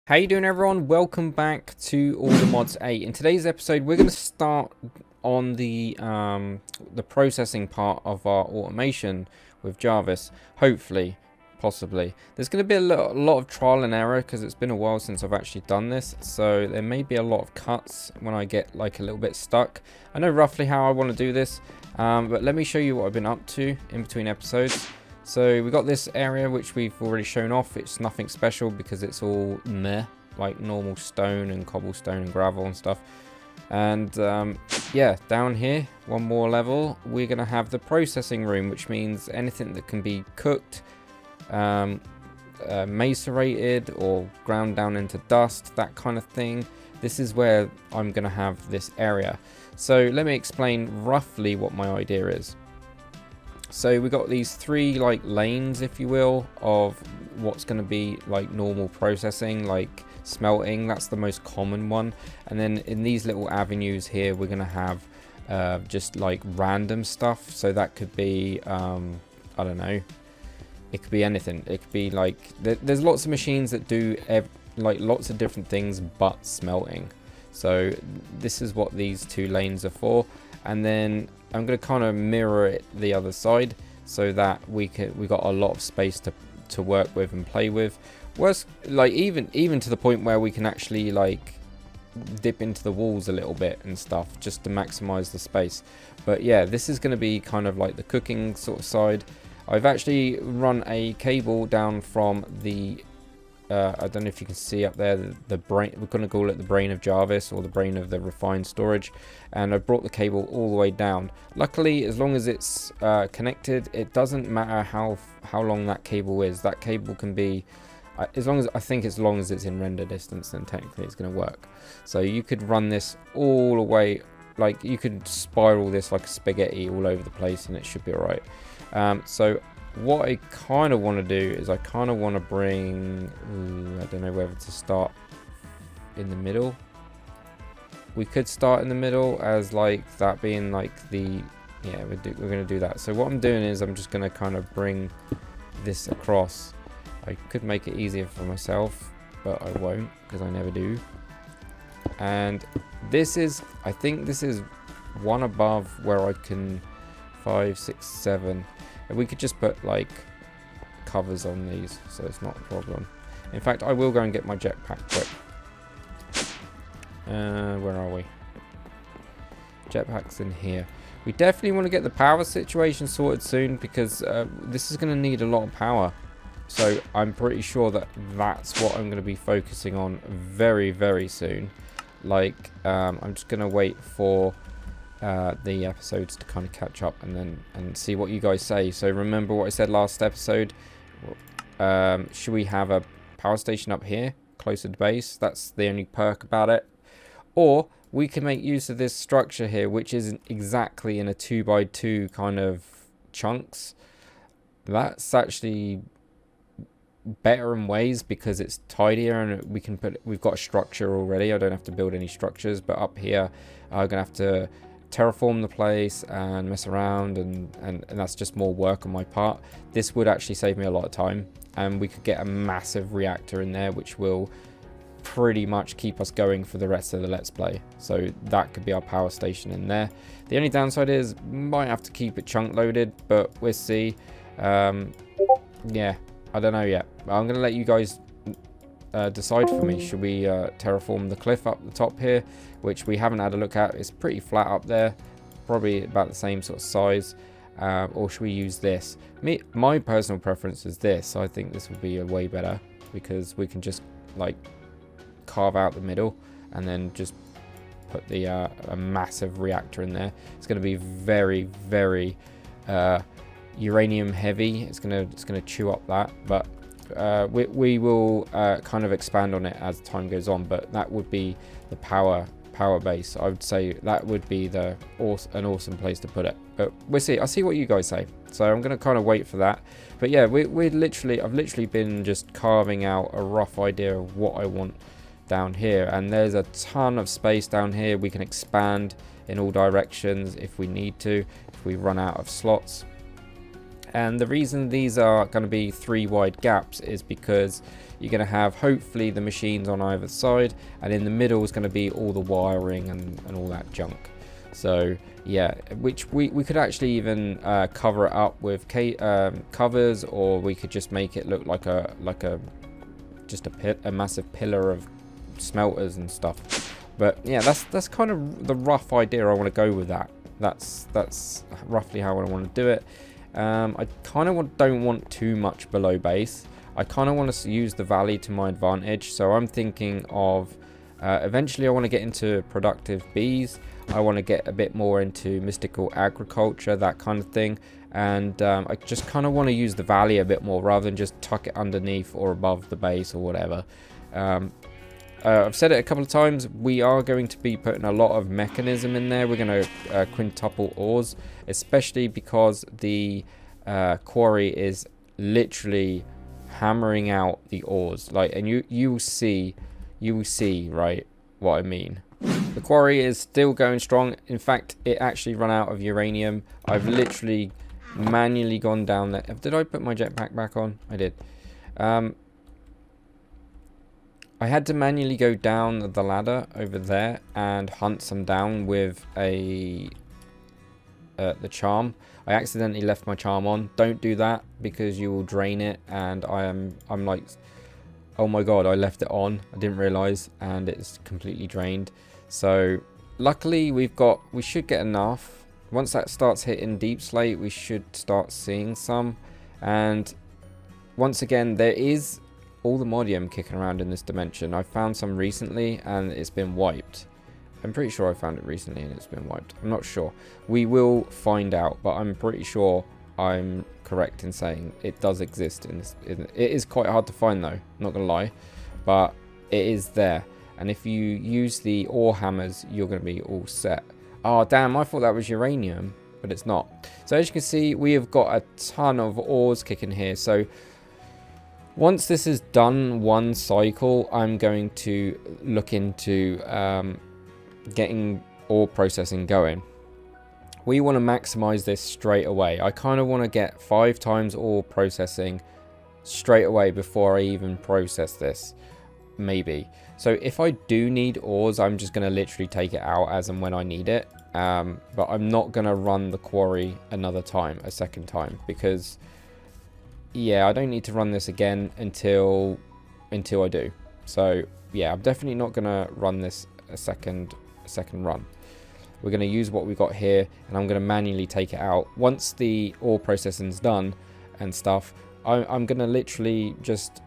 How you doing, everyone? Welcome back to All the Mods 8. In today's episode, we're going to start on the processing part of our automation with Jarvis. Hopefully, possibly. There's going to be a lot of trial and error because it's been a while since I've actually done this. So there may be a lot of cuts when I get like a little bit stuck. I know roughly how I want to do this, but let me show you what I've been up to in between episodes. So we got this area which we've already shown off. It's nothing special because it's all meh, like normal stone and cobblestone and gravel and stuff. And yeah, down here, one more level, we're going to have the processing room, which means anything that can be cooked, macerated or ground down into dust, that kind of thing. This is where I'm going to have this area. So let me explain roughly what my idea is. So we got these three like lanes, if you will, of what's going to be like normal processing, like smelting. That's the most common one. And then in these little avenues here, we're going to have just like random stuff. So that could be, I don't know, it could be anything. It could be like, there's lots of machines that do like lots of different things but smelting. So this is what these two lanes are for. And then I'm going to kind of mirror it the other side so that we got a lot of space to work with and play with. Worse, like even to the point where we can actually like dip into the walls a little bit and stuff just to maximize the space. But yeah, this is going to be kind of like the cooking sort of side. I've actually run a cable down from the I don't know if you can see up there, the brain, we're going to call it the brain of Jarvis, or the brain of the refined storage, and I brought the cable all the way down. Luckily, as long as it's connected, it doesn't matter how long that cable is. That cable can be, as long as it's in render distance, then technically it's going to work. So you could run this all the way, like you could spiral this like a spaghetti all over the place and it should be alright. So what I kind of want to do is I kind of want to bring, I don't know whether to start in the middle. We could start in the middle as like that being like the, yeah, we're going to do that. So what I'm doing is I'm just going to kind of bring this across. I could make it easier for myself, but I won't because I never do. And this is, I think this is one above where I can 5, 6, 7. And we could just put like covers on these, so it's not a problem. In fact, I will go and get my jetpack quick. Where are we? Jetpack's in here. We definitely want to get the power situation sorted soon because this is going to need a lot of power. So I'm pretty sure that that's what I'm going to be focusing on very, very soon. Like, I'm just going to wait for the episodes to kind of catch up and see what you guys say. So remember what I said last episode. Should we have a power station up here closer to base? That's the only perk about it. Or we can make use of this structure here, which isn't exactly in a 2x2 kind of chunks. That's actually better in ways because it's tidier and we've got a structure already. I don't have to build any structures, but up here I'm gonna have to terraform the place and mess around, and that's just more work on my part. This would actually save me a lot of time, and we could get a massive reactor in there which will pretty much keep us going for the rest of the let's play. So that could be our power station in there. The only downside is might have to keep it chunk loaded, but we'll see. Yeah, I don't know yet. I'm gonna let you guys decide for me. Should we terraform the cliff up the top here, which we haven't had a look at? It's pretty flat up there, probably about the same sort of size, or should we use this? My personal preference is this. I think this would be a way better because we can just like carve out the middle and then just put the a massive reactor in there. It's going to be very, very uranium heavy. It's gonna chew up that, but we will kind of expand on it as time goes on. But that would be the power base. I would say that would be an awesome place to put it, but we'll see. I'll see what you guys say, so I'm gonna kind of wait for that. But yeah, I've literally been just carving out a rough idea of what I want down here, and there's a ton of space down here. We can expand in all directions if we need to, if we run out of slots. And the reason these are going to be 3 wide gaps is because you're going to have hopefully the machines on either side, and in the middle is going to be all the wiring and all that junk. So yeah, which we could actually even cover it up with covers, or we could just make it look like a massive pillar of smelters and stuff. But yeah, that's kind of the rough idea I want to go with that. That's roughly how I want to do it. I kind of don't want too much below base. I kind of want to use the valley to my advantage. So I'm thinking of eventually I want to get into productive bees. I want to get a bit more into mystical agriculture, that kind of thing. And I just kind of want to use the valley a bit more rather than just tuck it underneath or above the base or whatever. I've said it a couple of times, we are going to be putting a lot of mechanism in there. We're going to quintuple ores, especially because the quarry is literally hammering out the ores. Like, and you will see right what I mean. The quarry is still going strong. In fact, it actually ran out of uranium. I've literally manually gone down there. Did I put my jetpack back on? I did. I had to manually go down the ladder over there and hunt some down with the charm. I accidentally left my charm on. Don't do that because you will drain it, and I'm like, oh my god, I left it on. I didn't realize, and it's completely drained. So luckily we should get enough. Once that starts hitting deep slate, we should start seeing some. And once again, there is all the modium kicking around in this dimension. I found some recently and it's been wiped. I'm pretty sure I found it recently and it's been wiped. I'm not sure. We will find out, but I'm pretty sure I'm correct in saying it does exist in this. It is quite hard to find though, not gonna lie, but it is there. And if you use the ore hammers, you're gonna be all set. Oh damn, I thought that was uranium, but it's not. So as you can see, we have got a ton of ores kicking here. So once this is done one cycle, I'm going to look into getting ore processing going. We want to maximize this straight away. I kind of want to get 5 times ore processing straight away before I even process this, maybe. So if I do need ores, I'm just going to literally take it out as and when I need it. But I'm not going to run the quarry a second time, because yeah, I don't need to run this again until I do. So yeah, I'm definitely not going to run this a second run. We're going to use what we got here, and I'm going to manually take it out. Once the ore processing's done and stuff, I'm going to literally just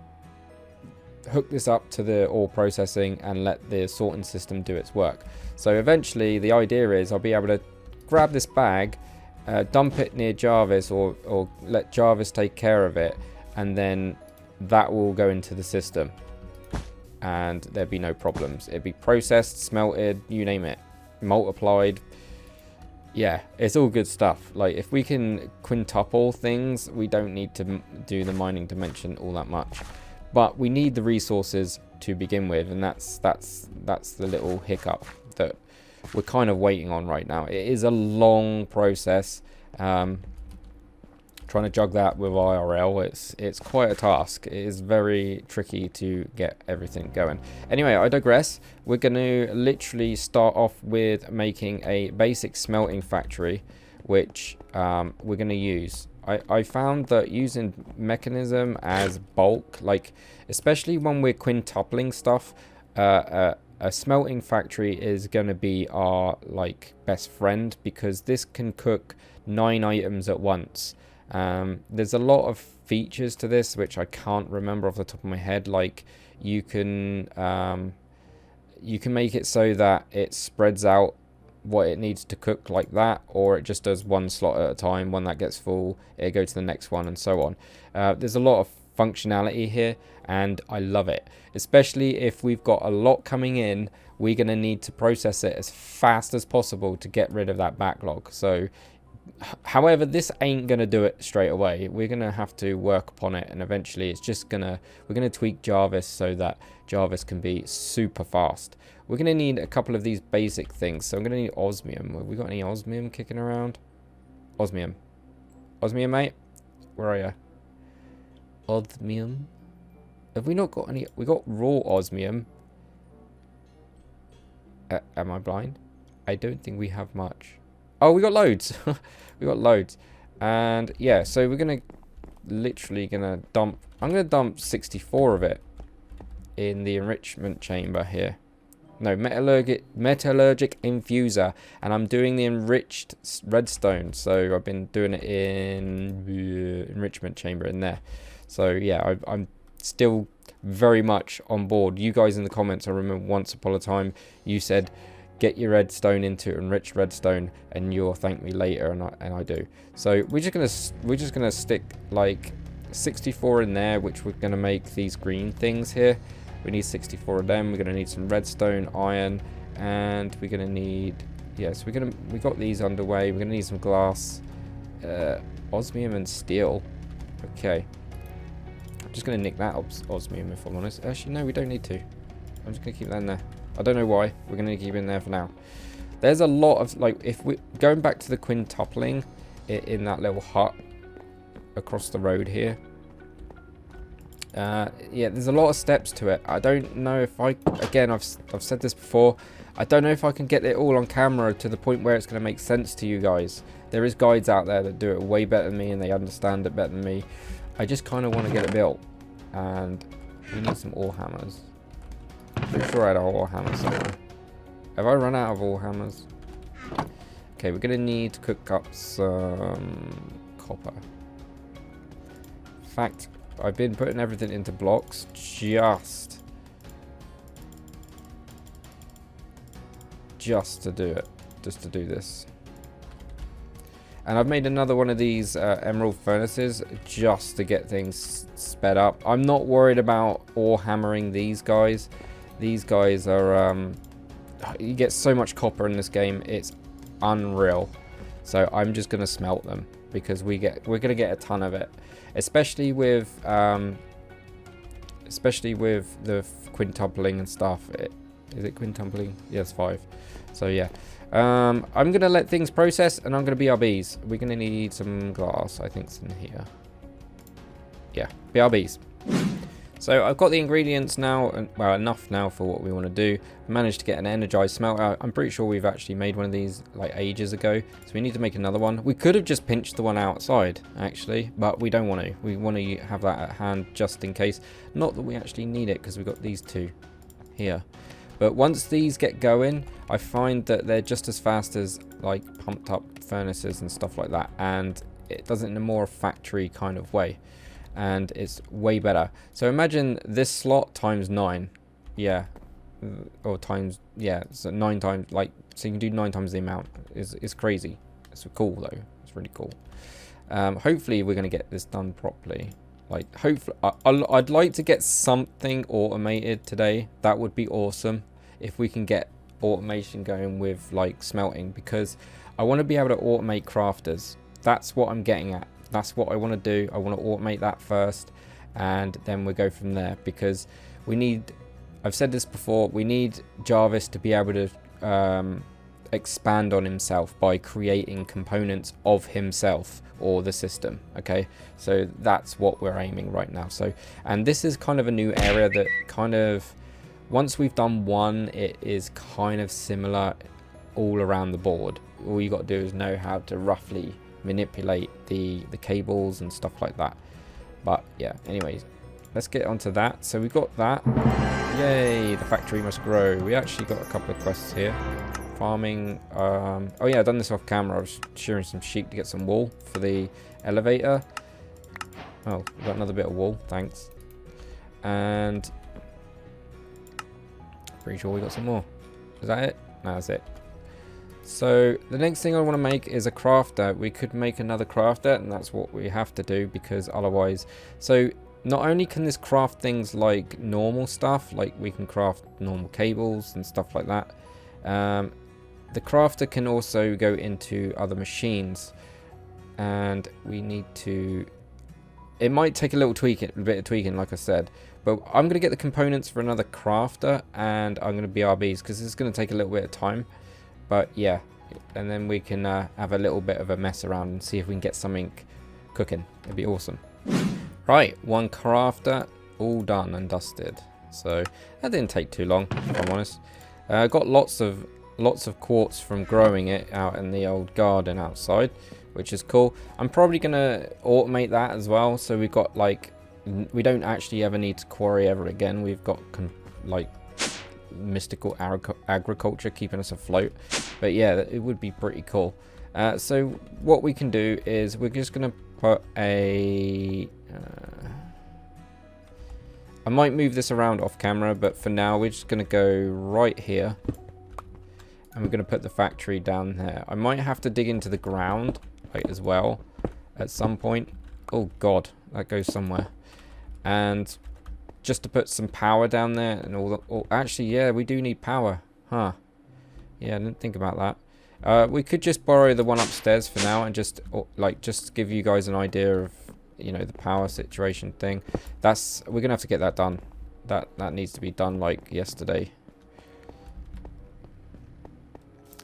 hook this up to the ore processing and let the sorting system do its work. So eventually the idea is I'll be able to grab this bag, dump it near Jarvis, or let Jarvis take care of it, and then that will go into the system and there'd be no problems. It'd be processed, smelted, you name it, multiplied. Yeah, it's all good stuff. Like, if we can quintuple things, we don't need to do the mining dimension all that much, but we need the resources to begin with, and that's the little hiccup that we're kind of waiting on right now. It is a long process. Trying to jug that with IRL, it's quite a task. It is very tricky to get everything going. Anyway, I digress. We're going to literally start off with making a basic smelting factory, which we're going to use. I found that using mechanism as bulk, like especially when we're quintupling stuff, a smelting factory is going to be our like best friend, because this can cook 9 items at once. There's a lot of features to this which I can't remember off the top of my head. Like you can make it so that it spreads out what it needs to cook like that, or it just does one slot at a time. When that gets full, it'll go to the next one, and so on. There's a lot of functionality here, and I love it. Especially if we've got a lot coming in, we're going to need to process it as fast as possible to get rid of that backlog. So however, this ain't going to do it straight away. We're going to have to work upon it, and eventually it's just we're going to tweak Jarvis so that Jarvis can be super fast. We're going to need a couple of these basic things. So I'm going to need osmium. Have we got any osmium kicking around? Osmium, mate. Where are you? Osmium. Have we not got any? We got raw osmium. Am I blind? I don't think we have much. Oh, we got loads. We got loads. And yeah, so we're gonna literally dump. I'm gonna dump 64 of it in the enrichment chamber here. No, metallurgic infuser, and I'm doing the enriched redstone. So I've been doing it in the enrichment chamber in there. So yeah, I'm still very much on board. You guys in the comments, I remember once upon a time you said get your redstone into enriched redstone and you'll thank me later, and I do. So we're just gonna stick like 64 in there, which we're gonna make these green things here. We need 64 of them. We're gonna need some redstone, iron, and we're gonna need, yes, we got these underway. We're gonna need some glass, osmium and steel. Okay, I'm just gonna nick that osmium if I'm honest. Actually, no, we don't need to. I'm just gonna keep that in there. I don't know why. We're gonna keep it in there for now. There's a lot of, like, if we going back to the quintupling in that little hut across the road here. Yeah, there's a lot of steps to it. I don't know if again, I've said this before, I don't know if I can get it all on camera to the point where it's going to make sense to you guys. There is guides out there that do it way better than me and they understand it better than me. I just kind of want to get it built, and we need some ore hammers. Pretty sure I had an ore hammer somewhere. Have I run out of ore hammers? Okay, we're going to need to cook up some copper. In fact, I've been putting everything into blocks just to do it, just to do this. And I've made another one of these emerald furnaces just to get things sped up. I'm not worried about ore hammering these guys. These guys are, you get so much copper in this game, it's unreal. So I'm just gonna smelt them because we're gonna get a ton of it. Especially with the quintupling and stuff. Is it quintupling? Yes, 5. So yeah, I'm gonna let things process, and I'm gonna BRBs. We're gonna need some glass. I think it's in here. Yeah, BRBs. So I've got the ingredients now, and well, enough now for what we want to do. I managed to get an energized smelter. I'm pretty sure we've actually made one of these like ages ago, so we need to make another one. We could have just pinched the one outside actually, but we don't want to. We want to have that at hand just in case. Not that we actually need it because we've got these two here. But once these get going, I find that they're just as fast as like pumped up furnaces and stuff like that, and it does it in a more factory kind of way. And it's way better. So imagine this slot times 9, yeah, or times, yeah, so 9 times, like, so you can do 9 times the amount. It's crazy. It's cool though. It's really cool. Hopefully we're gonna get this done properly. Like, hopefully, I'd like to get something automated today. That would be awesome if we can get automation going with like smelting, because I want to be able to automate crafters. That's what I'm getting at. That's what I want to do. I want to automate that first, and then we'll go from there, because we need, I've said this before, we need Jarvis to be able to expand on himself by creating components of himself or the system. Okay, so that's what we're aiming right now. So, and this is kind of a new area that kind of, once we've done one, it is kind of similar all around the board. All you got to do is know how to roughly manipulate the cables and stuff like that. But yeah, anyways, let's get onto that. So we've got that. Yay, the factory must grow. We actually got a couple of quests here. Farming, oh yeah, I've done this off camera. I was shearing some sheep to get some wool for the elevator. Oh, we got another bit of wool, thanks. And pretty sure we got some more. Is that it? No, that's it. So the next thing I want to make is a crafter. We could make another crafter, and that's what we have to do, because otherwise, so not only can this craft things like normal stuff, like we can craft normal cables and stuff like that, the crafter can also go into other machines, and we need to, it might take a bit of tweaking like I said, but I'm going to get the components for another crafter, and I'm going to BRBs because it's going to take a little bit of time. But yeah, and then we can have a little bit of a mess around and see if we can get something cooking. It'd be awesome. Right, one crafter, all done and dusted. So that didn't take too long, if I'm honest. I got lots of quartz from growing it out in the old garden outside, which is cool. I'm probably gonna automate that as well, so we've got like, we don't actually ever need to quarry ever again. We've got like mystical agriculture keeping us afloat. But yeah, it would be pretty cool. So what we can do is we're just gonna put a I might move this around off camera, but for now we're just gonna go right here and we're gonna put the factory down there. I might have to dig into the ground like as well at some point. Oh god, that goes somewhere. And just to put some power down there and all that. Oh, actually, yeah, we do need power. Huh. Yeah, I didn't think about that. We could just borrow the one upstairs for now and just give you guys an idea of, you know, the power situation thing. We're gonna have to get that done. That needs to be done like yesterday.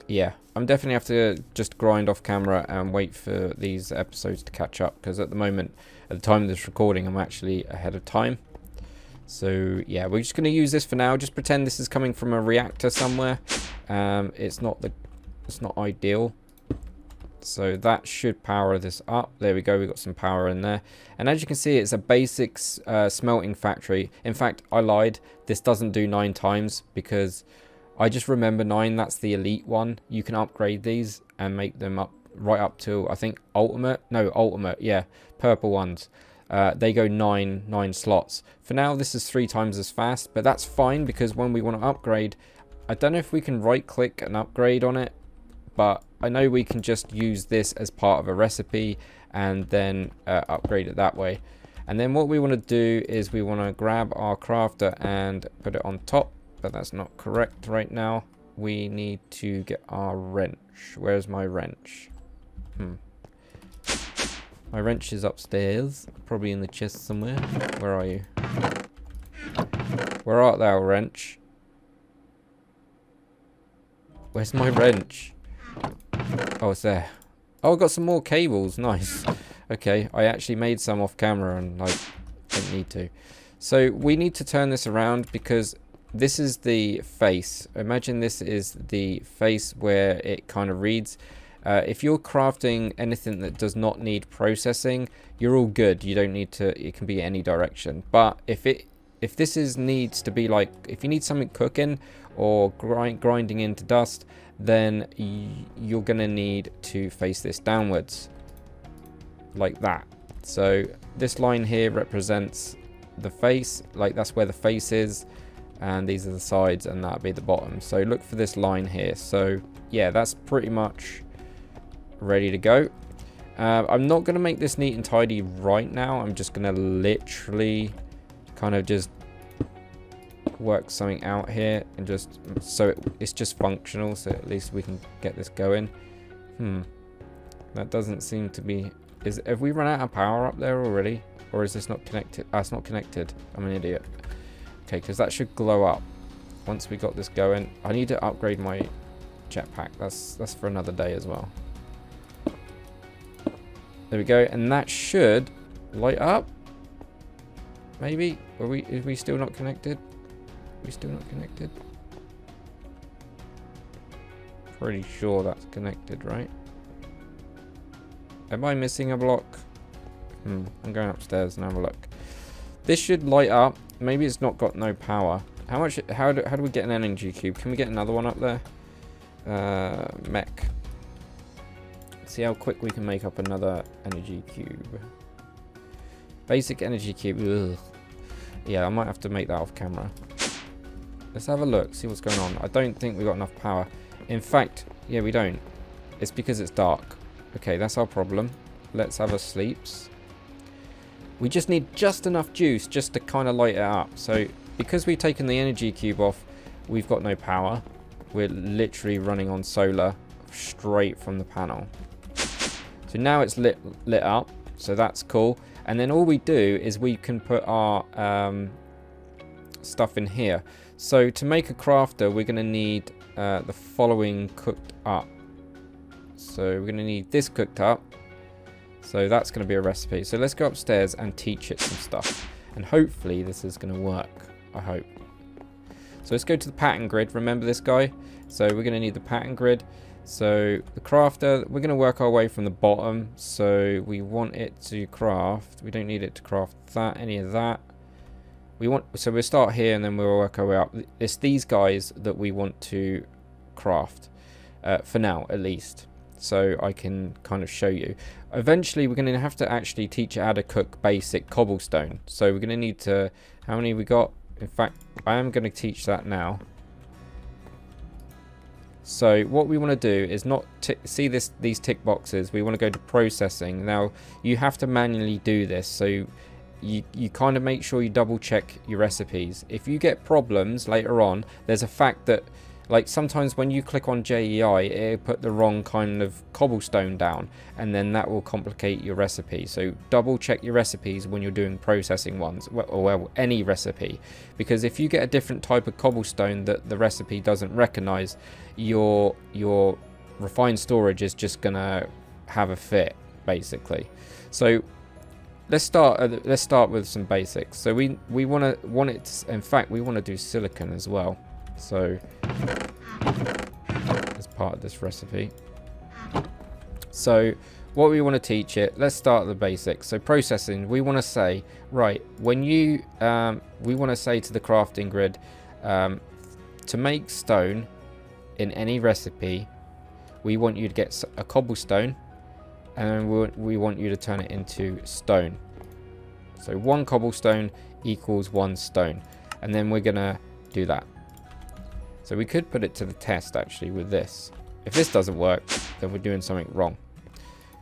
Yeah, I'm definitely have to just grind off camera and wait for these episodes to catch up, because at the moment, at the time of this recording, I'm actually ahead of time. So yeah, we're just going to use this for now. Just pretend this is coming from a reactor somewhere. It's not ideal. So that should power this up. There we go. We got some power in there. And as you can see, it's a basic smelting factory. In fact, I lied. This doesn't do 9 times because I just remember 9. That's the elite one. You can upgrade these and make them up right up to, I think, ultimate. No, ultimate. Yeah, purple ones. They go 9 slots. For now, this is 3 times as fast, but that's fine because when we want to upgrade, I don't know if we can right click and upgrade on it, but I know we can just use this as part of a recipe and then upgrade it that way. And then what we want to do is we want to grab our crafter and put it on top, but that's not correct right now. We need to get our wrench. Where's my wrench? My wrench is upstairs, probably in the chest somewhere. Where are you? Where art thou, wrench? Where's my wrench? Oh, it's there. Oh, I got some more cables. Nice. Okay, I actually made some off camera and I didn't need to. So we need to turn this around because this is the face. Imagine this is the face where it kind of reads. If you're crafting anything that does not need processing, you're all good. You don't need to, it can be any direction. But if this needs to be like, if you need something cooking or grinding into dust, then you're going to need to face this downwards like that. So this line here represents the face, like that's where the face is, and these are the sides, and that'll be the bottom. So look for this line here. So yeah, that's pretty much ready to go. I'm not going to make this neat and tidy right now. I'm just going to literally kind of just work something out here and just so it's just functional, so at least we can get this going. That doesn't seem to be, have we run out of power up there already, or is this not connected? It's not connected. I'm an idiot. Okay, because that should glow up once we got this going. I need to upgrade my jetpack. That's for another day as well. There we go, and that should light up. Maybe. Are we still not connected? We still not connected? Pretty sure that's connected, right? Am I missing a block? I'm going upstairs and have a look. This should light up. Maybe it's not got no power. How much? How do we get an energy cube? Can we get another one up there? Mech. See how quick we can make up another energy cube. Basic energy cube. Ugh. Yeah, I might have to make that off camera. Let's have a look, see what's going on. I don't think we got enough power. In fact, yeah, we don't. It's because it's dark. Okay, that's our problem. Let's have a sleeps. We just need just enough juice just to kind of light it up. So because we've taken the energy cube off, we've got no power. We're literally running on solar straight from the panel. So now it's lit up, so that's cool. And then all we do is we can put our stuff in here. So to make a crafter, we're going to need the following cooked up. So we're going to need this cooked up, So that's going to be a recipe. So let's go upstairs and teach it some stuff. And hopefully this is going to work. I hope. So let's go to the pattern grid. Remember this guy? So we're going to need the pattern grid. So the crafter, we're going to work our way from the bottom. So we want it to craft. We don't need it to craft that, any of that. So we'll start here and then we'll work our way up. It's these guys that we want to craft for now, at least. So I can kind of show you. Eventually, we're going to have to actually teach it how to cook basic cobblestone. So we're going to need to... How many we got? In fact, I am going to teach that now. So what we want to do is not see these tick boxes. We want to go to processing. Now, you have to manually do this. So you kind of make sure you double check your recipes. If you get problems later on, there's a fact that, like, sometimes when you click on JEI, it'll put the wrong kind of cobblestone down, and then that will complicate your recipe. So double check your recipes when you're doing processing ones, or any recipe, because if you get a different type of cobblestone that the recipe doesn't recognize, your refined storage is just gonna have a fit, basically. So let's start with some basics. So we want it. In fact, we want to do silicon as well. So as part of this recipe. So what we want to teach it, let's start at the basics. So processing, we want to say, right, when you we want to say to the crafting grid, to make stone in any recipe, we want you to get a cobblestone, and then we want you to turn it into stone. So 1 cobblestone equals 1 stone, and then we're gonna do that. So we could put it to the test actually with this. If this doesn't work, then we're doing something wrong.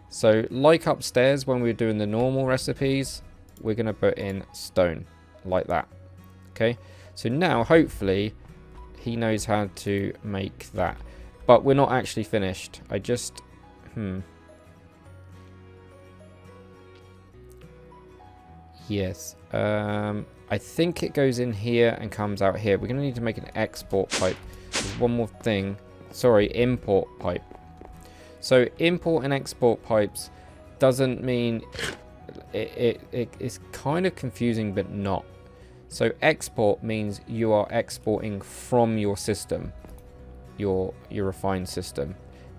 So like upstairs when we're doing the normal recipes, we're gonna put in stone like that. Okay, so now hopefully he knows how to make that, but we're not actually finished. I just yes, I think it goes in here and comes out here. We're going to need to make an export pipe. There's one more thing. Sorry, import pipe. So import and export pipes doesn't mean... It's kind of confusing, but not. So export means you are exporting from your system, your refined system.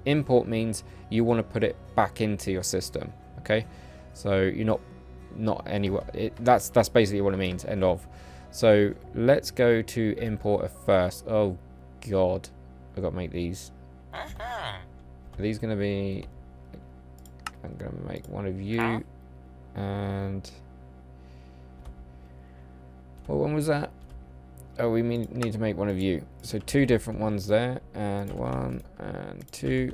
Import means you want to put it back into your system. Okay, so you're not anywhere. That's basically what it means. End of. So let's go to importer first. Oh god, I got to make these. Are these gonna be... I'm gonna make one of you, and what one was that? Oh, we need to make one of you. So 2 different ones there, and 1 and 2.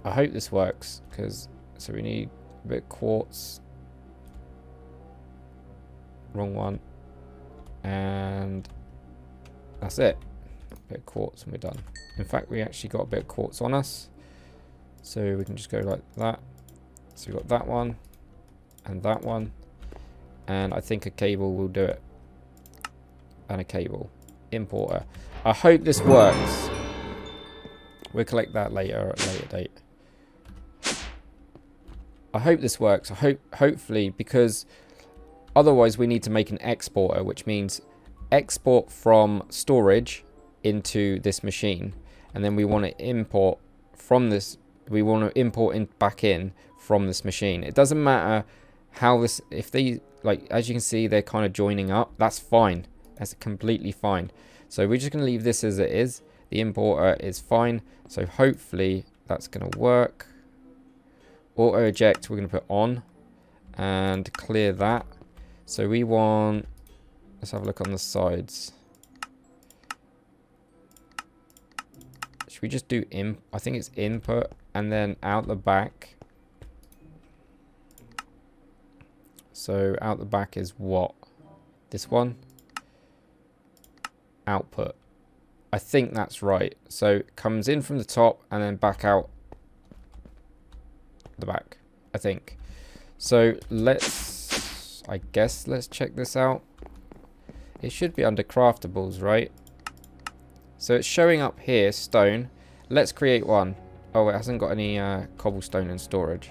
I hope this works, because so we need a bit of quartz. Wrong one. And that's it. A bit of quartz and we're done. In fact, we actually got a bit of quartz on us. So we can just go like that. So we've got that one and that one. And I think a cable will do it. And a cable. Importer. I hope this works. We'll collect that later at a later date. I hope this works. Hopefully, because otherwise we need to make an exporter, which means export from storage into this machine, and then we want to import from this. We want to import back in from this machine. It doesn't matter how this. If they, like, as you can see, they're kind of joining up. That's fine. That's completely fine. So we're just going to leave this as it is. The importer is fine. So hopefully that's going to work. Auto eject we're going to put on and clear that. So we want, let's have a look on the sides. Should we just do I think it's input and then out the back. So out the back is what? This one? Output. I think that's right. So it comes in from the top and then back out the back, I think. So I guess let's check this out. It should be under craftables, right? So it's showing up here, stone. Let's create one. Oh, it hasn't got any cobblestone in storage.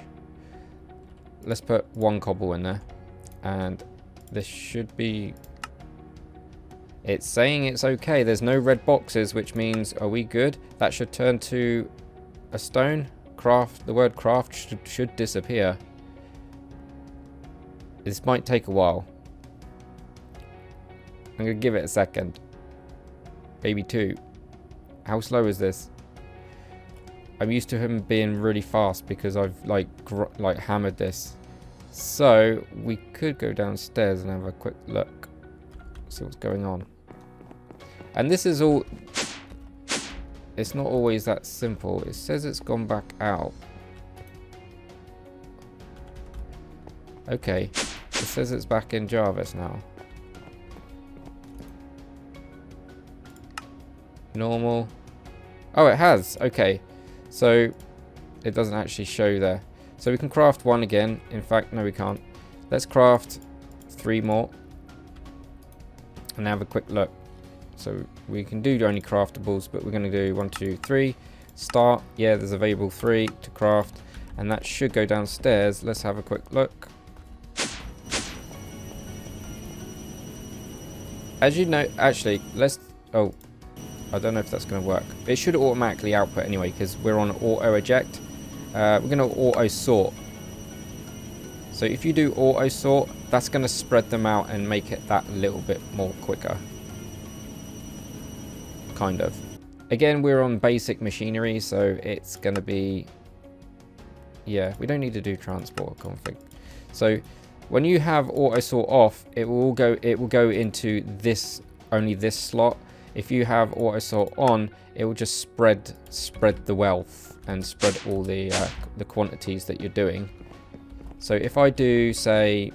Let's put 1 cobble in there. And this should be... It's saying it's okay. There's no red boxes, which means, are we good? That should turn to a stone. Craft. The word craft should disappear. This might take a while. I'm going to give it a second. Maybe 2. How slow is this? I'm used to him being really fast because I've like hammered this. So we could go downstairs and have a quick look. See what's going on. And this is all... It's not always that simple. It says it's gone back out. Okay. It says it's back in Jarvis now. Normal. Oh, it has. Okay. So it doesn't actually show there. So we can craft 1 again. In fact, no, we can't. Let's craft 3 more. And have a quick look. So we can do only craftables, but we're going to do 1, 2, 3. Start. Yeah, there's available 3 to craft. And that should go downstairs. Let's have a quick look. As you know, actually, let's... Oh, I don't know if that's going to work. It should automatically output anyway, because we're on auto eject. We're going to auto sort. So if you do auto sort, that's going to spread them out and make it that little bit more quicker. Kind of. Again, we're on basic machinery, so it's going to be... Yeah, we don't need to do transport config. So when you have auto sort off, it will go into this, only this slot. If you have auto sort on, it will just spread the wealth and spread all the quantities that you're doing. So if I do, say,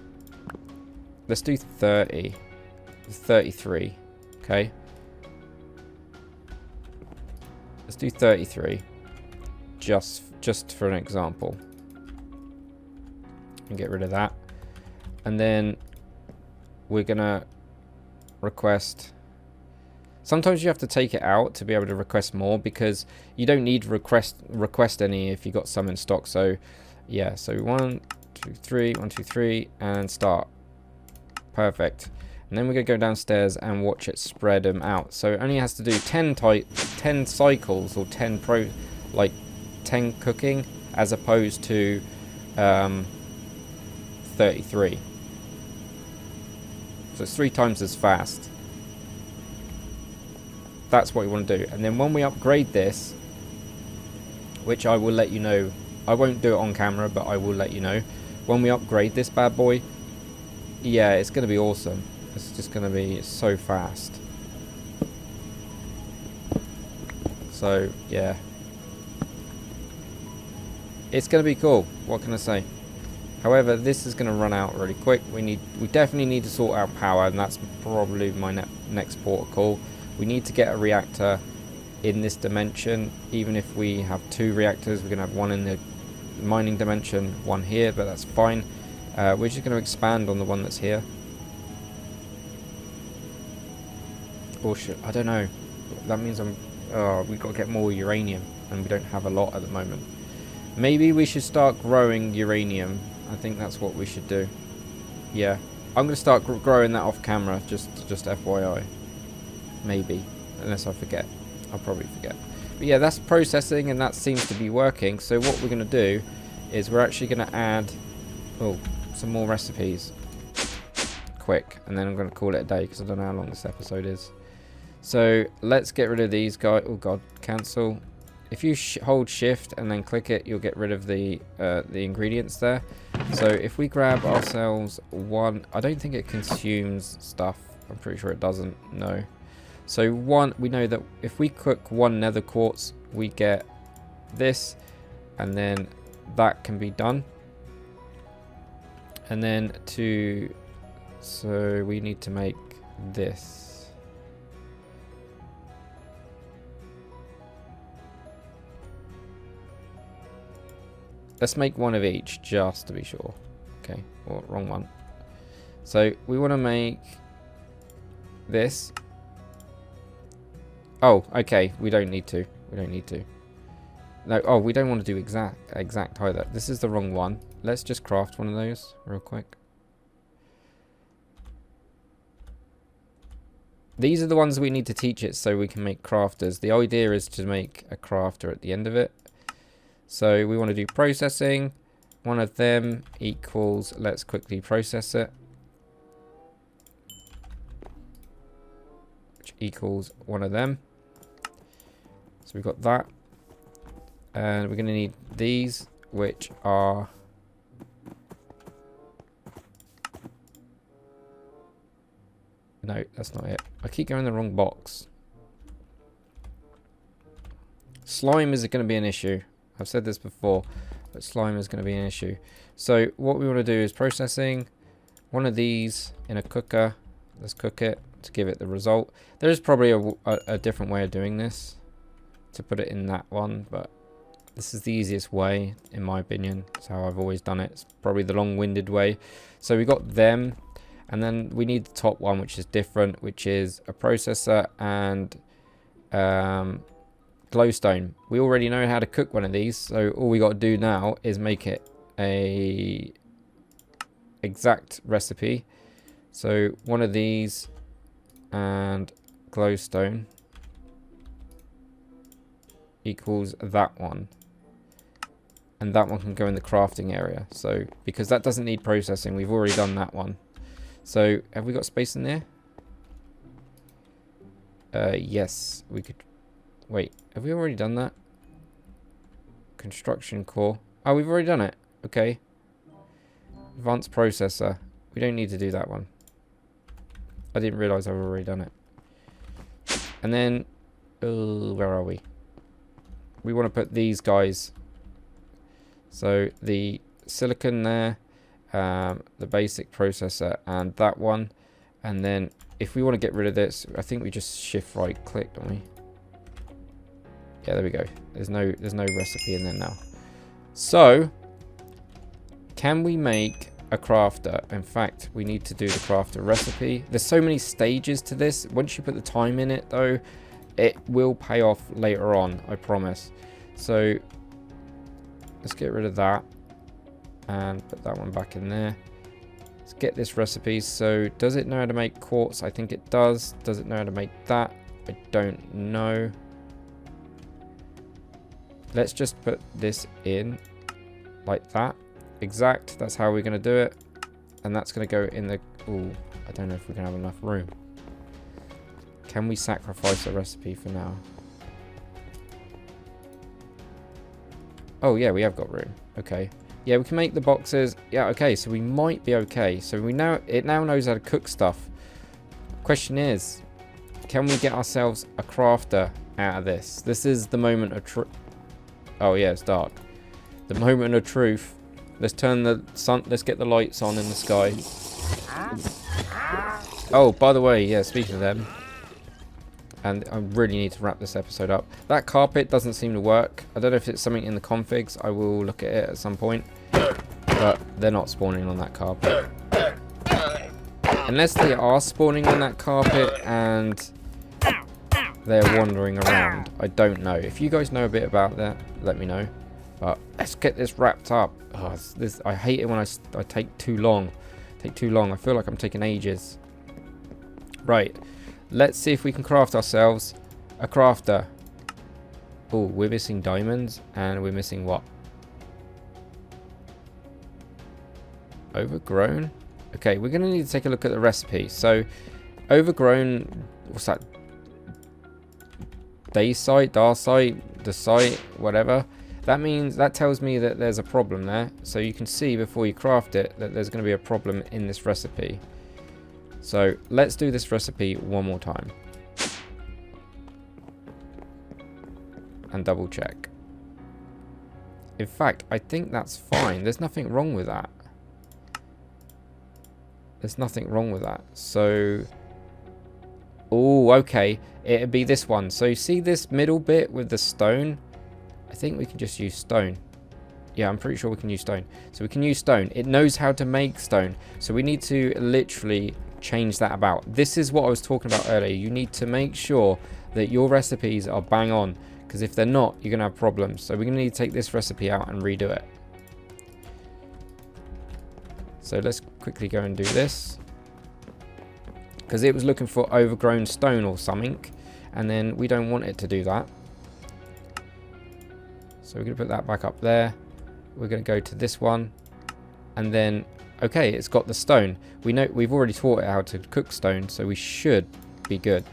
let's do 30, 33, okay? Let's do 33, just for an example, and get rid of that. And then we're gonna request. Sometimes you have to take it out to be able to request more, because you don't need request any if you got some in stock. So yeah, so 1, 2, 3, 1, 2, 3, and start. Perfect. And then we're gonna go downstairs and watch it spread them out. So it only has to do 10 cycles or 10 cooking, as opposed to 33. So it's 3 times as fast. That's what we want to do. And then when we upgrade this, which I will let you know, I won't do it on camera, but I will let you know when we upgrade this bad boy. Yeah, it's going to be awesome. It's just going to be so fast. So yeah, it's going to be cool. What can I say? However, this is going to run out really quick. We definitely need to sort out power, and that's probably my next port of call. We need to get a reactor in this dimension. Even if we have 2 reactors, we're going to have 1 in the mining dimension, 1 here, but that's fine. We're just going to expand on the one that's here. Or should, I don't know. That means we've got to get more uranium, and we don't have a lot at the moment. Maybe we should start growing uranium. I think that's what we should do. Yeah, I'm going to start growing that off camera, just FYI. Maybe, unless I forget. I'll probably forget. But yeah, that's processing, and that seems to be working. So what we're going to do is we're actually going to add some more recipes quick, and then I'm going to call it a day, because I don't know how long this episode is. So let's get rid of these guys. Oh god, cancel. If you hold shift and then click it, you'll get rid of the ingredients there. So if we grab ourselves 1, I don't think it consumes stuff. I'm pretty sure it doesn't. No. So 1, we know that if we cook 1 nether quartz, we get this, and then that can be done. And then so we need to make this. Let's make 1 of each, just to be sure. Okay, or wrong one. So we want to make this. Oh, okay, we don't need to. We don't need to. No, oh, we don't want to do exact either. This is the wrong one. Let's just craft one of those real quick. These are the ones we need to teach it so we can make crafters. The idea is to make a crafter at the end of it. So we want to do processing. One of them equals, let's quickly process it. Which equals one of them. So we've got that. And we're going to need these, which are... No, that's not it. I keep going in the wrong box. Slime is going to be an issue. I've said this before, but slime is going to be an issue. So what we want to do is processing one of these in a cooker. Let's cook it to give it the result. There is probably a different way of doing this to put it in that one, but this is the easiest way, in my opinion. It's how I've always done it. It's probably the long-winded way. So we got them. And then we need the top one, which is different, which is a processor and glowstone. We already know how to cook one of these, so all we got to do now is make it a exact recipe. So one of these and glowstone equals that one. And that one can go in the crafting area. So because that doesn't need processing, we've already done that one. So, have we got space in there? Yes, we could... Wait, have we already done that? Construction core. Oh, we've already done it. Okay. Advanced processor. We don't need to do that one. I didn't realise I've already done it. And then... where are we? We want to put these guys. So, the silicon there. The basic processor and that one, and then if we want to get rid of this, I think we just shift right click, don't we? Yeah, there we go. There's no recipe in there now. So can we make a crafter? In fact, we need to do the crafter recipe. There's so many stages to this. Once you put the time in it though, it will pay off later on, I promise. So let's get rid of that and put that one back in there. Let's get this recipe. So does it know how to make quartz? I think it does. Does it know how to make that? I don't know. Let's just put this in like that. Exact. That's how we're going to do it. And that's going to go in the... Ooh, I don't know if we're going to have enough room. Can we sacrifice a recipe for now? Oh yeah, we have got room. Okay. Yeah, we can make the boxes. Yeah, okay, so we might be okay. So it now knows how to cook stuff. Question is, can we get ourselves a crafter out of this? This is the moment of truth. Oh yeah, it's dark. The moment of truth. Let's turn the sun. Let's get the lights on in the sky. Oh, by the way, yeah, speaking of them. And I really need to wrap this episode up. That carpet doesn't seem to work. I don't know if it's something in the configs. I will look at it at some point. But they're not spawning on that carpet. Unless they are spawning on that carpet and they're wandering around. I don't know. If you guys know a bit about that, let me know. But let's get this wrapped up. Oh, I hate it when I take too long. I feel like I'm taking ages. Right. Let's see if we can craft ourselves a crafter. Oh, we're missing diamonds and we're missing what? Overgrown? Okay, we're going to need to take a look at the recipe. So, overgrown, what's that? Daysite, Darsite, Dacite, whatever. That tells me that there's a problem there. So you can see before you craft it that there's going to be a problem in this recipe. So let's do this recipe one more time. And double check. In fact, I think that's fine. There's nothing wrong with that. So... Oh, okay. It'd be this one. So you see this middle bit with the stone? I think we can just use stone. Yeah, I'm pretty sure we can use stone. So we can use stone. It knows how to make stone. So we need to literally change that about. This is what I was talking about earlier. You need to make sure that your recipes are bang on. because if they're not, you're going to have problems. So we're going to need to take this recipe out and redo it. So let's quickly go and do this, because it was looking for overgrown stone or something, and then we don't want it to do that. So we're going to put that back up there. We're going to go to this one, and then okay, it's got the stone. We know we've already taught it how to cook stone, so we should be good.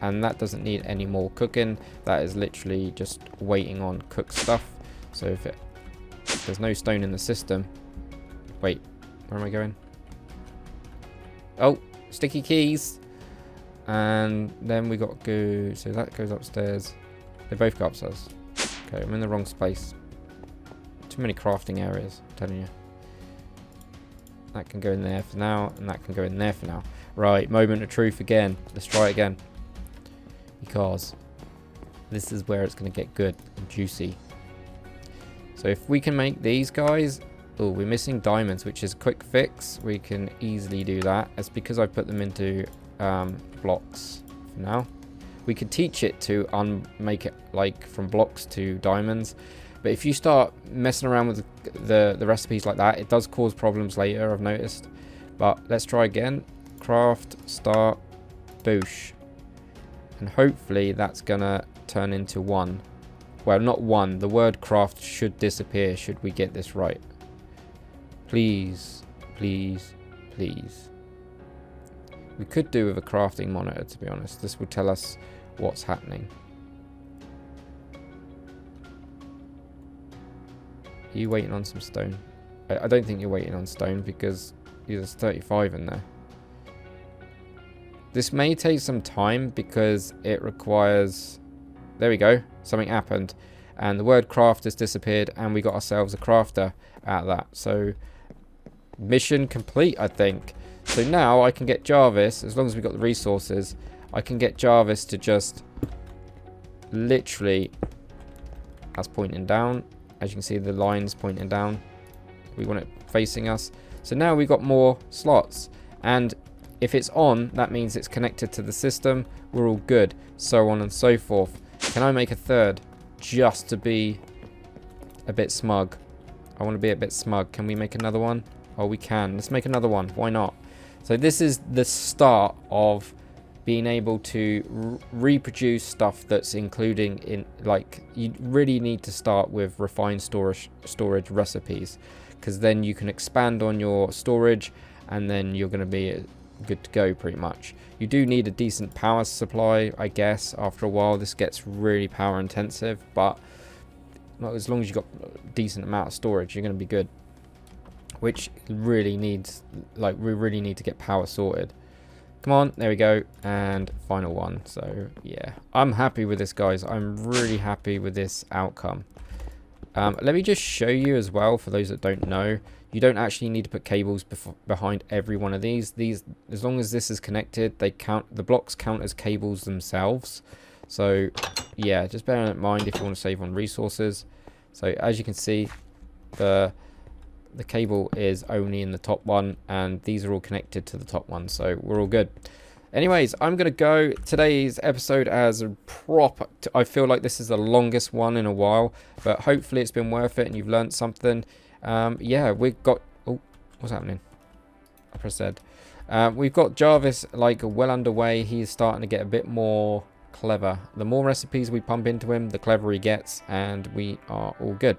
And that doesn't need any more cooking. That is literally just waiting on cooked stuff. So if there's no stone in the system, wait, where am I going? Oh, sticky keys. And then we got go, so that goes upstairs. They both go upstairs. Okay, I'm in the wrong place. Too many crafting areas, I'm telling you. That can go in there for now, and that can go in there for now. Right, moment of truth again. Let's try it again. Because this is where it's going to get good and juicy. So if we can make these guys... Oh, we're missing diamonds, which is a quick fix. We can easily do that. It's because I put them into blocks for now. We could teach it to make it like from blocks to diamonds. But if you start messing around with the recipes like that, it does cause problems later, I've noticed. But let's try again. Craft, start, boosh. And hopefully that's going to turn into one. Well, not one. The word craft should disappear should we get this right. Please, please, please. We could do with a crafting monitor, to be honest. This will tell us what's happening. Are you waiting on some stone? I don't think you're waiting on stone because there's 35 in there. This may take some time because it requires... There we go. Something happened. And the word craft has disappeared and we got ourselves a crafter out of that. So, mission complete, I think. So now I can get Jarvis, as long as we've got the resources, I can get Jarvis to just literally... That's pointing down. As you can see, the line's pointing down. We want it facing us. So now we've got more slots. And if it's on, that means it's connected to the system. We're all good. So on and so forth. Can I make a third? Just to be a bit smug. I want to be a bit smug. Can we make another one? Oh, we can. Let's make another one. Why not? So this is the start of being able to reproduce stuff that's including in, like, you really need to start with refined storage recipes, because then you can expand on your storage and then you're going to be good to go pretty much. You do need a decent power supply, I guess. After a while this gets really power intensive, but as long as you've got a decent amount of storage, you're going to be good. Which really needs, like, we really need to get power sorted. Come on, there we go, and final one. So yeah, I'm happy with this, guys. I'm really happy with this outcome. Let me just show you as well, for those that don't know, you don't actually need to put cables behind every one of these. As long as this is connected, they count, the blocks count as cables themselves. So yeah, just bear in mind if you want to save on resources. So as you can see, the cable is only in the top one, and these are all connected to the top one, so we're all good. Anyways, I'm gonna go. Today's episode as a prop. I feel like this is the longest one in a while, but hopefully it's been worth it and you've learned something. Yeah, we've got... Oh, what's happening? I pressed Z. We've got Jarvis like well underway. He's starting to get a bit more clever. The more recipes we pump into him, the cleverer he gets, and we are all good.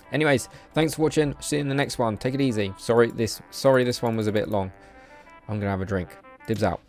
Anyways, thanks for watching. See you in the next one. Take it easy. Sorry this one was a bit long. I'm gonna have a drink. Dibs out.